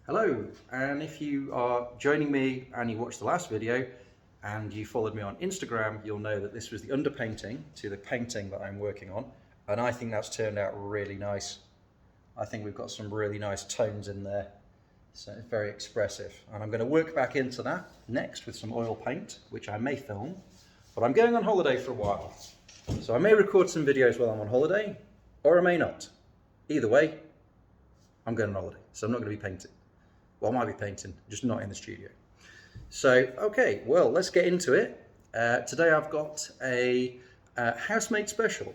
Hello, and if you are joining me and you watched the last video and you followed me on Instagram, you'll know that this was the underpainting to the painting that I'm working on, and I think that's turned out really nice. I think we've got some really nice tones in there, so it's very expressive, and I'm going to work back into that next with some oil paint, which I may film, but I'm going on holiday for a while, so I may record some videos while I'm on holiday, or I may not. Either way, I'm going on holiday, so I'm not going to be painting. Well, I might be painting, just not in the studio. So, okay, well, let's get into it. Today I've got a housemate special.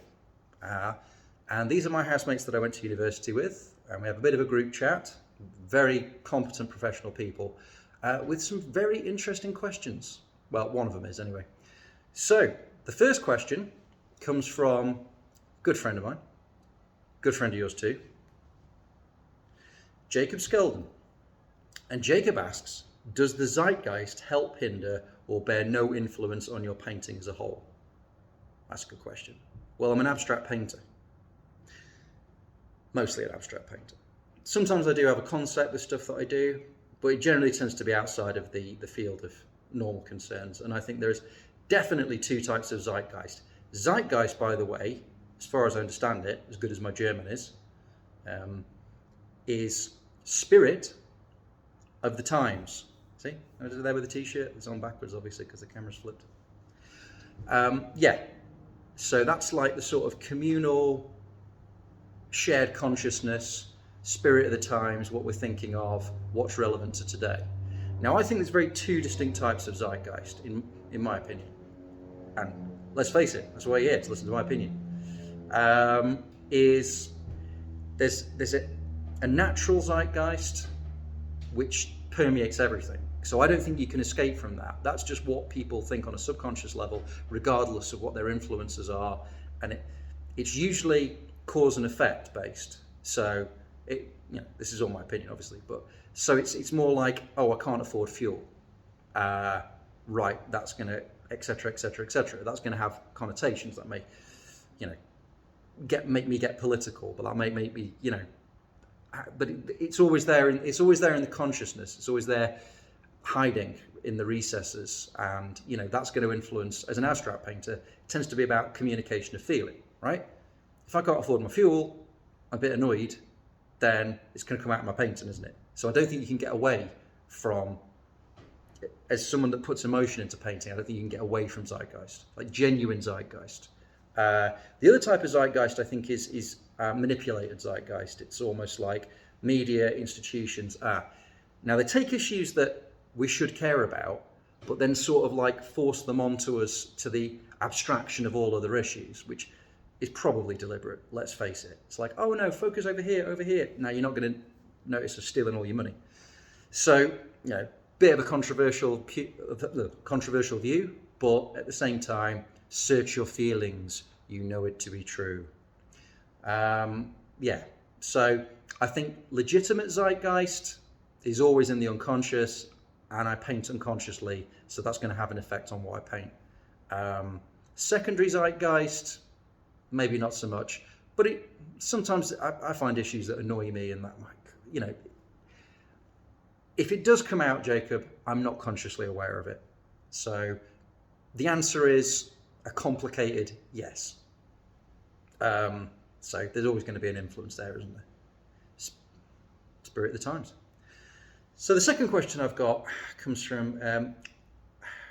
And these are my housemates that I went to university with. And we have a bit of a group chat, very competent professional people, with some very interesting questions. Well, one of them is anyway. So, the first question comes from a good friend of mine, good friend of yours too, Jacob Skeldon. And Jacob asks, does the zeitgeist help, hinder, or bear no influence on your painting as a whole? That's a good question. Well, I'm an abstract painter. Mostly an abstract painter. Sometimes I do have a concept with stuff that I do, but it generally tends to be outside of the field of normal concerns. And I think there's definitely two types of zeitgeist. Zeitgeist, by the way, as far as I understand it, as good as my German is spirit of the times. See, there with the t-shirt. It's on backwards, obviously, because the camera's flipped. Yeah, so that's like the sort of communal, shared consciousness, spirit of the times, what we're thinking of, what's relevant to today. Now, I think there's very two distinct types of zeitgeist, in my opinion. And let's face it, that's why you're here, to listen to my opinion. There's a natural zeitgeist, which permeates everything. So I don't think you can escape from that. That's just what people think on a subconscious level, regardless of what their influences are. And it's usually cause and effect based. So this is all my opinion, obviously, but so it's more like, oh, I can't afford fuel. Right, that's going to, etc., etc., etc. That's going to have connotations that may, make me get political, but that may make me, but it's always there. It's always there in the consciousness. It's always there, hiding in the recesses, and that's going to influence. As an abstract painter, it tends to be about communication of feeling, right? If I can't afford my fuel, I'm a bit annoyed, then it's going to come out in my painting, isn't it? So I don't think you can get away from, as someone that puts emotion into painting, I don't think you can get away from zeitgeist, like genuine zeitgeist. The other type of zeitgeist, I think, is manipulated zeitgeist. It's almost like media, institutions. Now, they take issues that we should care about, but then sort of like force them onto us to the abstraction of all other issues, which is probably deliberate, let's face it. It's like, oh no, focus over here, over here. Now, you're not going to notice us stealing all your money. So, bit of a controversial view, but at the same time, search your feelings, you know it to be true. So I think legitimate zeitgeist is always in the unconscious, and I paint unconsciously, so that's going to have an effect on what I paint. Secondary zeitgeist, maybe not so much, but sometimes I find issues that annoy me, and that, if it does come out, Jacob, I'm not consciously aware of it. So the answer is a complicated yes. So there's always going to be an influence there, isn't there? Spirit of the times. So the second question I've got comes from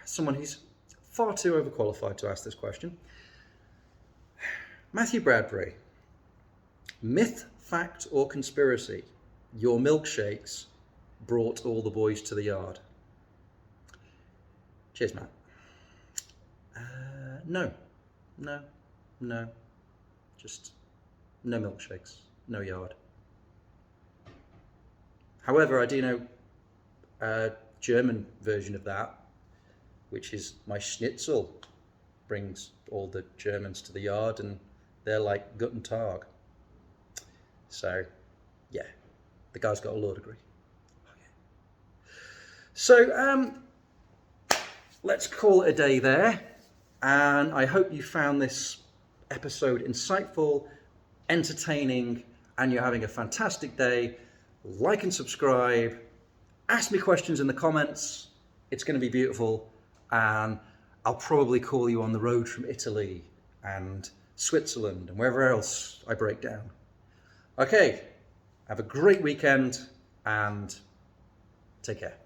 someone who's far too overqualified to ask this question. Matthew Bradbury. Myth, fact, or conspiracy? Your milkshakes brought all the boys to the yard. Cheers, Matt. No. Just no milkshakes, no yard. However, I do know a German version of that, which is my Schnitzel brings all the Germans to the yard, and they're like Guten Tag. So, yeah, the guy's got a law degree. Oh, yeah. So, let's call it a day there, and I hope you found this episode insightful, entertaining, and you're having a fantastic day. Like and subscribe, ask me questions in the comments. It's going to be beautiful. And I'll probably call you on the road from Italy and Switzerland and wherever else I break down. Okay, have a great weekend and take care.